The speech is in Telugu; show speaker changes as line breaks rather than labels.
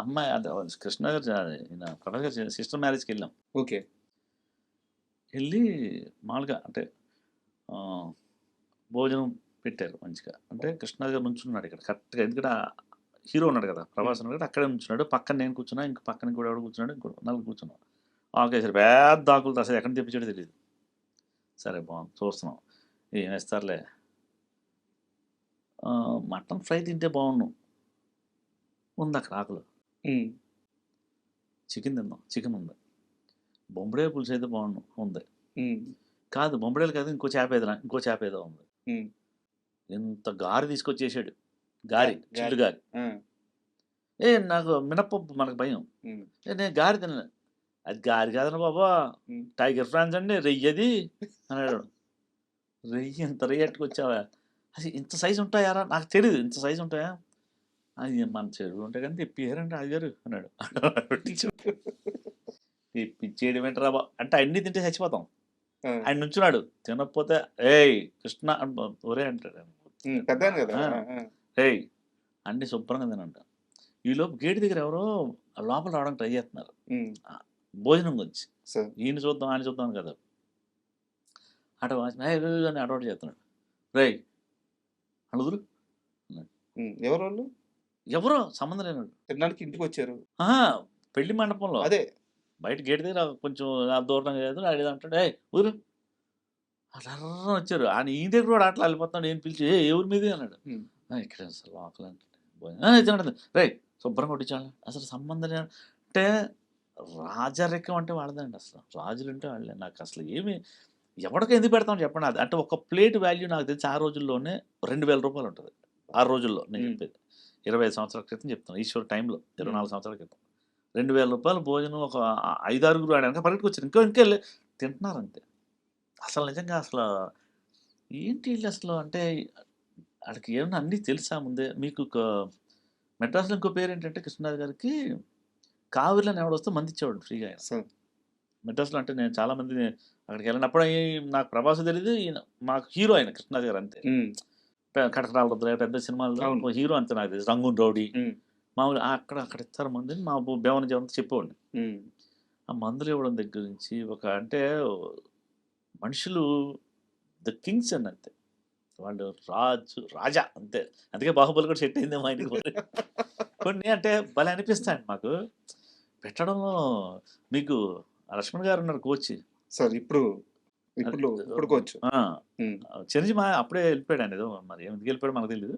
అమ్మాయి అంటే కృష్ణ గారు ఈయన ప్రభాస్ గారి సిస్టర్ మ్యారేజ్కి వెళ్ళాం.
ఓకే.
వెళ్ళి మామూలుగా అంటే ఆ, భోజనం పెట్టారు మంచిగా. అంటే కృష్ణ గారు నుంచున్నాడు ఇక్కడ కరెక్ట్గా, ఎందుకంటే హీరో ఉన్నాడు కదా ప్రభాస్ ఉన్నాడు కదా, అక్కడే నుంచున్నాడు. పక్కన నేను కూర్చున్నా, ఇంక పక్కన కూడా ఎవడు కూర్చున్నాడు, ఇంకో నలుగురు కూర్చున్నాం. ఆకేసారి పెద్ద ఆకులతో అసలు ఎక్కడ తెప్పించాడో తెలియదు. సరే బాగుంది చూస్తున్నాం, ఏం వేస్తారులే. మటన్ ఫ్రై తింటే బాగుండు, ఉంది అక్కడ ఆకులు. చికెన్ తిందాం, చికెన్ ఉంది. బొంబడే పులుసు అయితే బాగుండు, ఉంది. కాదు బొంబడేలు కాదు, ఇంకో చేప ఏదో, ఇంకో చేప ఏదో ఉంది. ఇంత గారి తీసుకొచ్చేసాడు, గారి చిల్లు గారి. నాకు మినప్పప్పు మనకు భయం, నేను గారి తినలే. అది గారి కాదన్న బాబా, టైగర్ ఫ్రాన్స్ అండి, రెయ్యది అన్నాడు. రెయ్యి ఇంత రెయ్యి ఎట్టుకొచ్చావా, అసలు ఇంత సైజు ఉంటాయారా, నాకు తెలియదు ఇంత సైజు ఉంటాయా. అది మన చెరువు ఉంటాయి కానీ తెప్పియారండి రాజుగారు అన్నాడు. తెప్పించేయడం ఏంటరా బా అంటే అన్ని తింటే చచ్చిపోతాం. ఆయన నుంచున్నాడు, తినకపోతే ఏయ్ కృష్ణ ఒరే అంటాడు. ఏయ్ అన్ని శుభ్రంగా తినంట. ఈలోపు గేట్ దగ్గర ఎవరో లోపల రావడానికి ట్రై చేస్తున్నారు భోజనం గురించి. ఈయన చూద్దాం ఆయన చూద్దాం కదా, అటు అని అడవాటు చేస్తున్నాడు. రేయ్ అడుగురు,
ఎవరు వాళ్ళు,
ఎవరో సంబంధం లేని
తినడానికి ఇంటికి వచ్చారు.
పెళ్లి మండపంలో
అదే
బయట గేట్ దగ్గర కొంచెం దూరంగా లేదు అడిగి అంటాడు. ఏ ఊరు అట్లా వచ్చారు. ఆయన ఈ దగ్గర కూడా అట్లా వెళ్ళిపోతున్నాడు. ఏం పిలిచి ఏ ఊరి మీదే అన్నాడు. ఇక్కడ అసలు లోకల్ తినడం రే శుభ్రంగా కొట్టించాలి, అసలు సంబంధం లేదు. అంటే రాజరికం అంటే వాళ్ళదండి, అసలు రాజులు అంటే వాళ్ళే. నాకు అసలు ఏమి ఎవరికి ఎందుకు పెడతామని చెప్పండి. అది అంటే ఒక ప్లేట్ వాల్యూ నాకు తెలిసి ఆ రోజుల్లోనే 2000 రూపాయలు ఉంటుంది. ఆ రోజుల్లో నేను చెప్పేది 25 సంవత్సరాల క్రితం చెప్తాను, ఈశ్వర్ టైంలో 24 సంవత్సరాల క్రితం 2000 రూపాయలు భోజనం ఒక 5-6 ఆడడానికి పరిగెట్టుకొచ్చారు. ఇంకా తింటున్నారు అంతే. అసలు నిజంగా అసలు ఏంటి వీళ్ళు అసలు, అంటే వాళ్ళకి ఏమన్నా అన్నీ తెలుసా ముందే. మీకు మెడ్రాస్లో ఇంకో పేరు ఏంటంటే కృష్ణరాజు గారికి కావిరిలో ఎవడు వస్తే మంది ఇచ్చేవాడు ఫ్రీగా ఆయన మెడ్రాస్లో. అంటే నేను చాలా మంది అక్కడికి వెళ్ళినప్పుడు నాకు ప్రభాస్ తెలియదు, మాకు హీరో ఆయన కృష్ణరాజు గారు అంతే. కటకరాల రుద్ర పెద్ద సినిమాల్లో హీరో అంతే నాకు తెలుసు, రంగూన్ రౌడీ మామూలు అక్కడ ఇస్తారు మందిని. మా బేవన జీవనంతో చెప్పేవాడిని. ఆ మందులు ఇవ్వడం దగ్గర నుంచి ఒక అంటే మనుషులు ద కింగ్స్ అండి అంతే. వాళ్ళు రాజా అంతే. అందుకే బాహుబలి కూడా సెట్ అయిందేమో ఆయనకి. కొన్ని అంటే భలే అనిపిస్తాయండి మాకు పెట్టడంలో. మీకు లక్ష్మణ్ గారు ఉన్నారు కోచ్
సార్, ఇప్పుడు కోచ్
చిరంజీవి అప్పుడే వెళ్ళిపోయాడు. ఏదో మరి ఎందుకు వెళ్ళిపోయాడు మనకు తెలియదు.